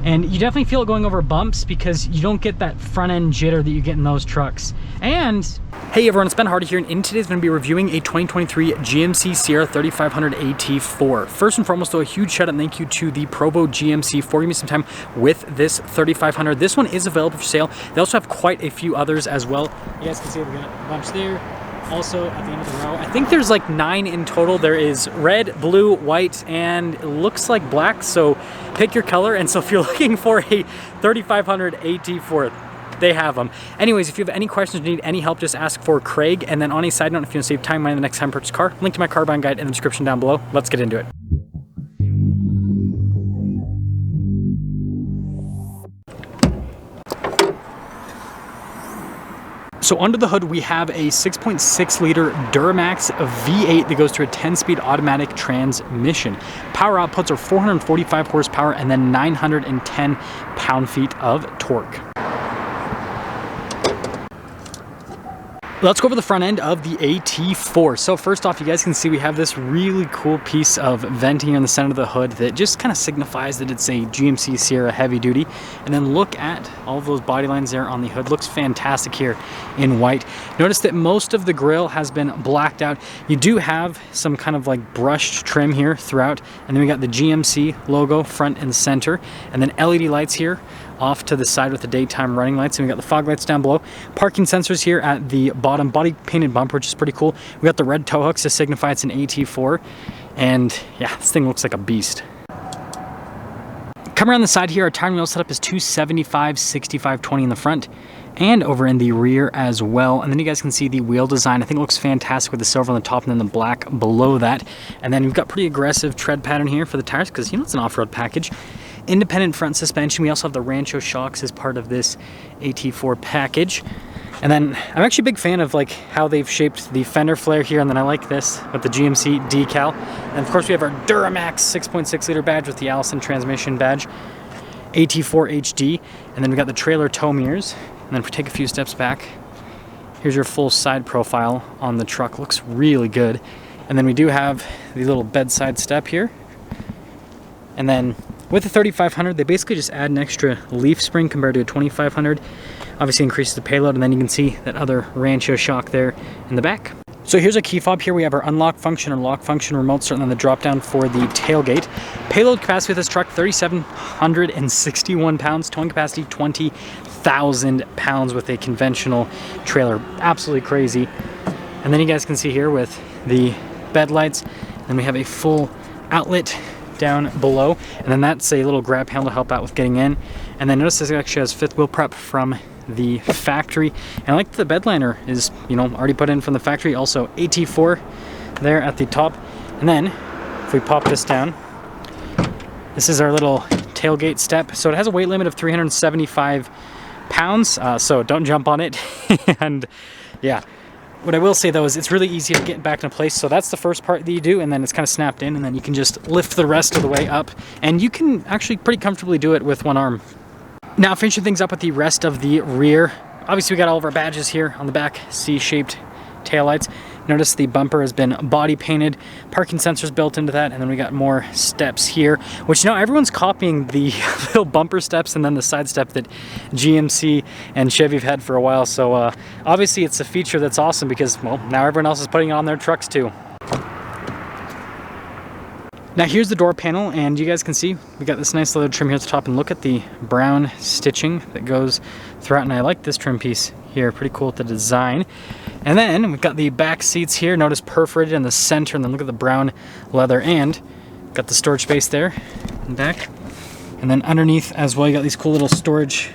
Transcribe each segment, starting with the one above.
And you definitely feel it going over bumps because you don't get that front end jitter that you get in those trucks. And hey everyone, it's Ben Hardy here, and in today's going to be reviewing a 2023 GMC Sierra 3500 AT4. First and foremost though, a huge shout out and thank you to the Provo GMC for giving me some time with this 3500. This one is available for sale. They also have quite a few others as well. You guys can see we've got a bunch there. Also at the end of the row, I think there's like 9 in total. There is red, blue, white, and it looks like black, so pick your color. And so if you're looking for a 3500 AT4, they have them. Anyways, if you have any questions or need any help, just ask for Craig. And then on a side note, if you want to save time money the next time you purchase a car, link to my car buying guide in the description down below. Let's get into it. So under the hood, we have a 6.6 liter Duramax V8 that goes through a 10-speed automatic transmission. Power outputs are 445 horsepower and then 910 pound-feet of torque. Let's go over the front end of the AT4. So first off, you guys can see we have this really cool piece of venting here in the center of the hood that just kind of signifies that it's a GMC Sierra heavy duty. And then look at all of those body lines there on the hood. Looks fantastic here in white. Notice that most of the grille has been blacked out. You do have some kind of like brushed trim here throughout. And then we got the GMC logo front and center. And then LED lights here off to the side with the daytime running lights, and we got the fog lights down below. Parking sensors here at the bottom, body painted bumper, which is pretty cool. We got the red tow hooks to signify it's an AT4, and yeah, this thing looks like a beast. Come around the side here, our tire and wheel setup is 275, 65, 20 in the front and over in the rear as well. And then you guys can see the wheel design. I think it looks fantastic with the silver on the top and then the black below that. And then we've got pretty aggressive tread pattern here for the tires because, you know, it's an off-road package. Independent front suspension. We also have the Rancho shocks as part of this AT4 package. And then I'm actually a big fan of like how they've shaped the fender flare here, and then I like this with the GMC decal. And of course we have our Duramax 6.6 liter badge with the Allison transmission badge, AT4 HD, and then we got the trailer tow mirrors. And then if we take a few steps back, here's your full side profile on the truck. Looks really good. And then we do have the little bedside step here. And then with the 3500, they basically just add an extra leaf spring compared to a 2500. Obviously increases the payload, and then you can see that other Rancho shock there in the back. So here's a key fob. Here we have our unlock function or lock function remote, starting on the drop down for the tailgate. Payload capacity of this truck, 3,761 pounds. Towing capacity, 20,000 pounds with a conventional trailer. Absolutely crazy. And then you guys can see here with the bed lights, and we have a full outlet down below, and then that's a little grab handle to help out with getting in. And then notice this actually has fifth wheel prep from the factory, and I like the bed liner is, you know, already put in from the factory. Also AT4 there at the top. And then if we pop this down, this is our little tailgate step. So it has a weight limit of 375 pounds, so don't jump on it. And yeah, what I will say though is it's really easy to get back into place. So that's the first part that you do, and then it's kind of snapped in, and then you can just lift the rest of the way up, and you can actually pretty comfortably do it with one arm. Now finishing things up with the rest of the rear, obviously we got all of our badges here on the back, C-shaped taillights. Notice the bumper has been body painted, parking sensors built into that, and then we got more steps here, which now everyone's copying the little bumper steps and then the side step that GMC and Chevy have had for a while. So obviously it's a feature that's awesome because, well, now everyone else is putting it on their trucks too. Now here's the door panel, and you guys can see we got this nice leather trim here at the top, and look at the brown stitching that goes throughout, and I like this trim piece here, pretty cool with the design. And then we've got the back seats here, notice perforated in the center, and then look at the brown leather, and got the storage space there in back. And then underneath as well, you got these cool little storage,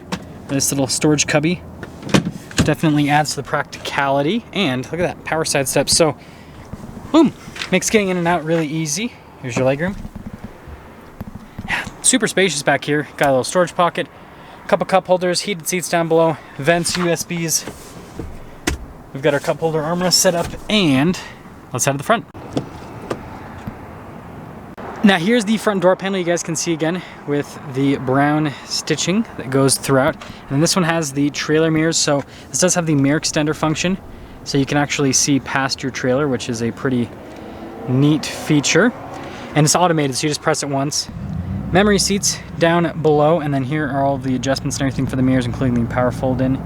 this little storage cubby. Definitely adds to the practicality, and look at that power side step. So boom, makes getting in and out really easy. Here's your legroom. Yeah, super spacious back here. Got a little storage pocket, couple cup holders, heated seats down below, vents, USBs. We've got our cup holder armrest set up, and let's head to the front. Now here's the front door panel. You guys can see again with the brown stitching that goes throughout. And this one has the trailer mirrors. So this does have the mirror extender function, so you can actually see past your trailer, which is a pretty neat feature. And it's automated, so you just press it once Memory seats down below, and then here are all of the adjustments and everything for the mirrors, including the power fold-in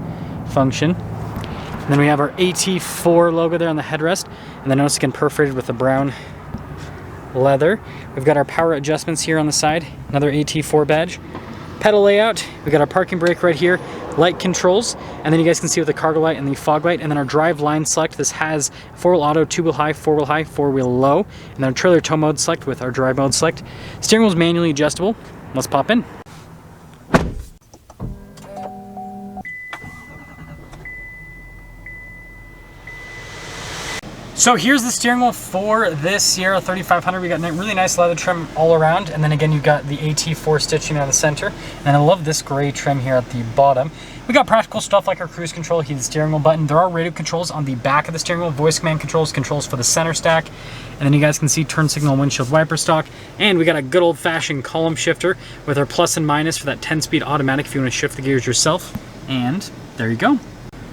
function. And then we have our AT4 logo there on the headrest, and then notice again perforated with the brown leather. We've got our power adjustments here on the side, another AT4 badge. Pedal layout, we got our parking brake right here, light controls, and then you guys can see with the cargo light and the fog light, and then our drive line select. This has 4-wheel auto, 2-wheel high, 4-wheel low, and then our trailer tow mode select with our drive mode select. Steering wheel is manually adjustable. Let's pop in. So here's the steering wheel for this Sierra 3500. We got really nice leather trim all around, and then again you've got the AT4 stitching on the center, and I love this gray trim here at the bottom. We got practical stuff like our cruise control, heated steering wheel button. There are radio controls on the back of the steering wheel, voice command controls, controls for the center stack, and then you guys can see turn signal, windshield wiper stock, and we got a good old-fashioned column shifter with our plus and minus for that 10-speed automatic if you want to shift the gears yourself, and there you go.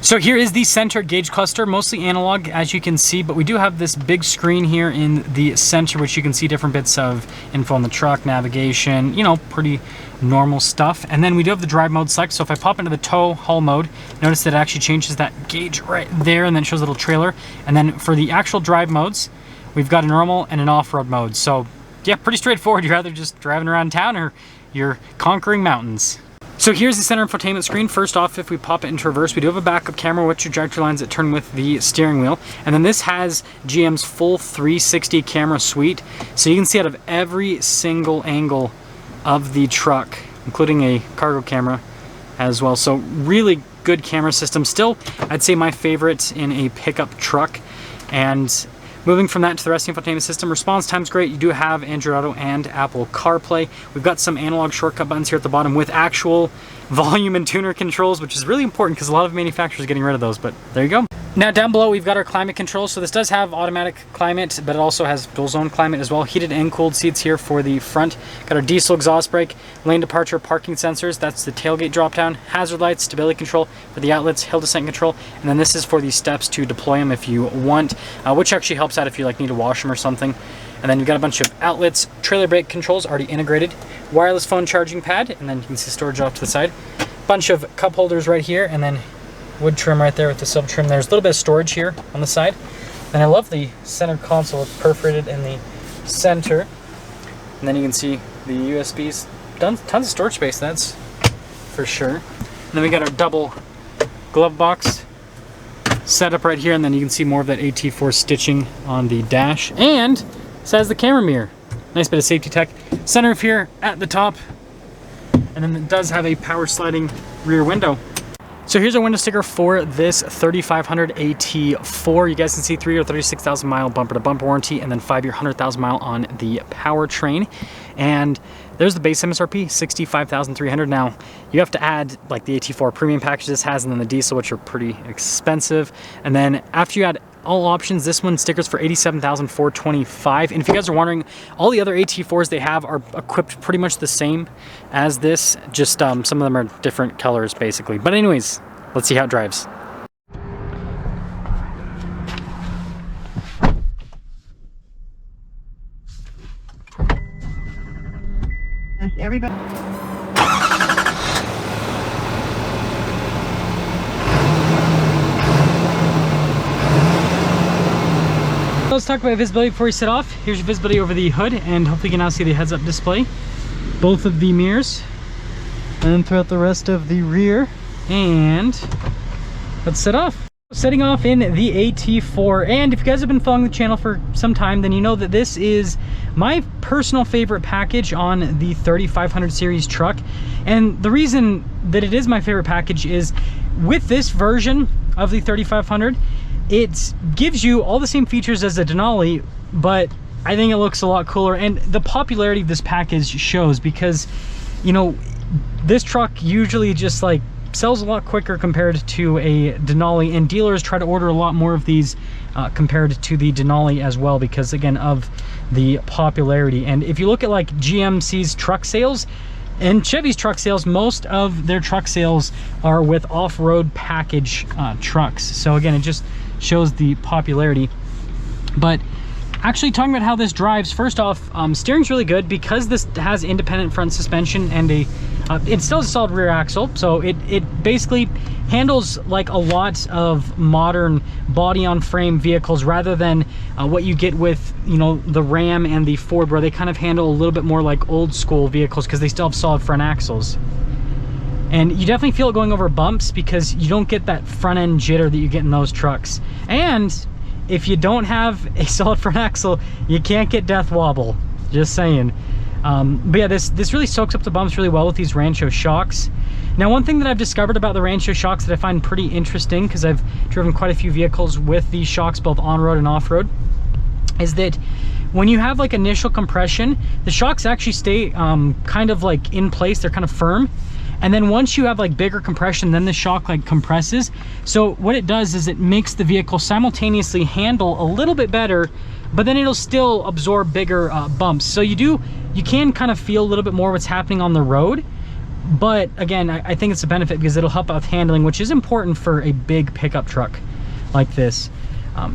So here is the center gauge cluster, mostly analog as you can see, but we do have this big screen here in the center, which you can see different bits of info on the truck, navigation, you know, pretty normal stuff. And then we do have the drive mode select. So if I pop into the tow haul mode, notice that it actually changes that gauge right there, and then it shows a little trailer. And then for the actual drive modes, we've got a normal and an off-road mode. So yeah, pretty straightforward. You're either just driving around town or you're conquering mountains. So here's the center infotainment screen. First off, if we pop it into reverse, we do have a backup camera with trajectory lines that turn with the steering wheel. And then this has GM's full 360 camera suite. So you can see out of every single angle of the truck, including a cargo camera as well. So really good camera system. Still, I'd say my favorite in a pickup truck. And moving from that to the rest of the infotainment system, response time's great. You do have Android Auto and Apple CarPlay. We've got some analog shortcut buttons here at the bottom with actual volume and tuner controls, which is really important because a lot of manufacturers are getting rid of those, but there you go. Now down below we've got our climate controls. So this does have automatic climate, but it also has dual zone climate as well. Heated and cooled seats here for the front. Got our diesel exhaust brake, lane departure parking sensors. That's the tailgate drop down. Hazard lights, stability control for the outlets, hill descent control. And then this is for the steps to deploy them if you want, which actually helps out if you like need to wash them or something. And then you've got a bunch of outlets, trailer brake controls already integrated, wireless phone charging pad, and then you can see storage off to the side. Bunch of cup holders right here, and then wood trim right there with the silver trim. There's a little bit of storage here on the side. And I love the center console. It's perforated in the center. And then you can see the USBs. Tons of storage space, that's for sure. And then we got our double glove box set up right here, and then you can see more of that AT4 stitching on the dash. And this has the camera mirror. Nice bit of safety tech. Sunroof here at the top. And then it does have a power sliding rear window. So here's our window sticker for this 3500 AT4. You guys can see 3-year 36,000 mile bumper to bumper warranty, and then 5-year 100,000 mile on the powertrain. And there's the base MSRP, 65,300. Now you have to add like the AT4 premium package this has, and then the diesel, which are pretty expensive. And then after you add all options, this one stickers for 87,425. And if you guys are wondering, all the other AT4s they have are equipped pretty much the same as this, just some of them are different colors basically. But anyways, let's see how it drives. Everybody. Let's talk about visibility before we set off. Here's your visibility over the hood, and hopefully you can now see the heads-up display, both of the mirrors, and then throughout the rest of the rear. And let's set off. Setting off in the AT4, and if you guys have been following the channel for some time, then you know that this is my personal favorite package on the 3500 series truck. And the reason that it is my favorite package is with this version of the 3500, it gives you all the same features as a Denali, but I think it looks a lot cooler. And the popularity of this package shows because, you know, this truck usually just like sells a lot quicker compared to a Denali, and dealers try to order a lot more of these compared to the Denali as well, because again of the popularity. And if you look at like GMC's truck sales and Chevy's truck sales, most of their truck sales are with off-road package trucks. So again, it just shows the popularity. But Actually, talking about how this drives, first off, steering's really good because this has independent front suspension and it still has a solid rear axle, so it basically handles like a lot of modern body-on-frame vehicles rather than what you get with, you know, the Ram and the Ford, where they kind of handle a little bit more like old school vehicles because they still have solid front axles. And you definitely feel it going over bumps because you don't get that front end jitter that you get in those trucks. And if you don't have a solid front axle, you can't get death wobble, just saying. But yeah, this really soaks up the bumps really well with these Rancho shocks. Now, one thing that I've discovered about the Rancho shocks that I find pretty interesting, because I've driven quite a few vehicles with these shocks both on-road and off-road, is that when you have like initial compression, the shocks actually stay kind of like in place, they're kind of firm. And then once you have like bigger compression, then the shock like compresses. So what it does is it makes the vehicle simultaneously handle a little bit better, but then it'll still absorb bigger bumps. So you can kind of feel a little bit more what's happening on the road. But again, I think it's a benefit because it'll help out with handling, which is important for a big pickup truck like this.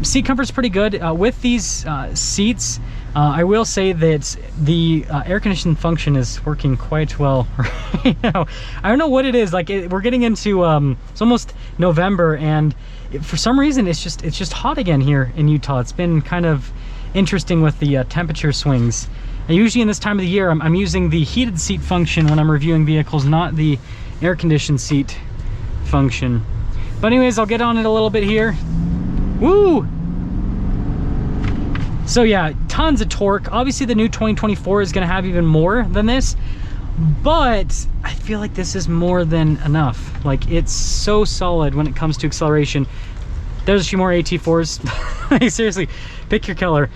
Seat comfort's pretty good. With these seats, I will say that the air conditioning function is working quite well right now. I don't know what it is. Like we're getting into it's almost November, and for some reason it's just hot again here in Utah. It's been kind of interesting with the temperature swings. And usually in this time of the year, I'm using the heated seat function when I'm reviewing vehicles, not the air conditioned seat function. But anyways, I'll get on it a little bit here. Woo! So yeah, tons of torque. Obviously the new 2024 is going to have even more than this, but I feel like this is more than enough. Like, it's so solid when it comes to acceleration. There's a few more AT4s. Like, seriously, pick your color.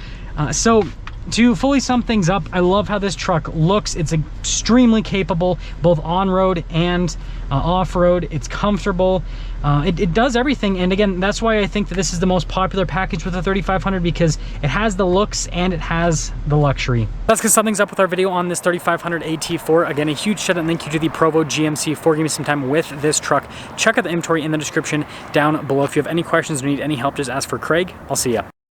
So to fully sum things up, I love how this truck looks. It's extremely capable, both on-road and off-road. It's comfortable. It does everything, and again, that's why I think that this is the most popular package with the 3500, because it has the looks and it has the luxury. That's gonna sum things up with our video on this 3500 AT4. Again, a huge shout out and thank you to the Provo GMC for giving me some time with this truck. Check out the inventory in the description down below. If you have any questions or need any help, just ask for Craig. I'll see ya.